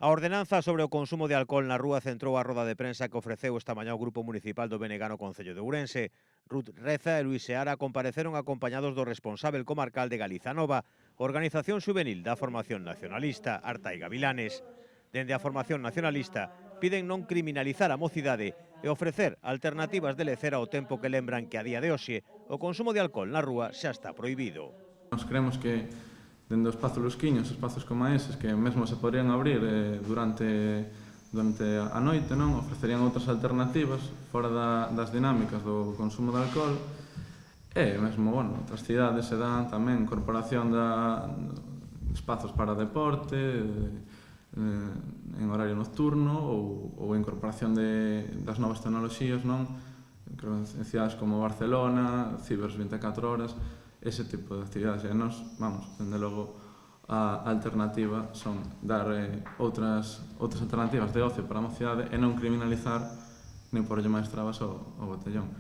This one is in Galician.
A ordenanza sobre o consumo de alcohol na rúa centrou a roda de prensa que ofreceu esta mañá o Grupo Municipal do Benegano Concello de Ourense. Ruth Reza e Luís Seara compareceron acompañados do responsável comarcal de Galiza Nova, organización juvenil da formación nacionalista Arta e Gavilanes. Dende a formación nacionalista piden non criminalizar a mocidade e ofrecer alternativas de lecer ao tempo que lembran que a día de hoxe o consumo de alcohol na rúa xa está prohibido. Nos creemos que dende o espazo Lusquiños, espazos como eses, que mesmo se poderían abrir durante a noite, non ofrecerían outras alternativas fora das dinámicas do consumo de alcohol e mesmo, outras cidades se dan tamén incorporación de espazos para deporte, en horario nocturno ou a incorporación das novas tecnoloxías, non? En cidades como Barcelona, Cibers 24 horas, ese tipo de actividades. E nós, dende logo, a alternativa son dar outras alternativas de ocio para a mocidade e non criminalizar nin porlle máis trabas ao botellón.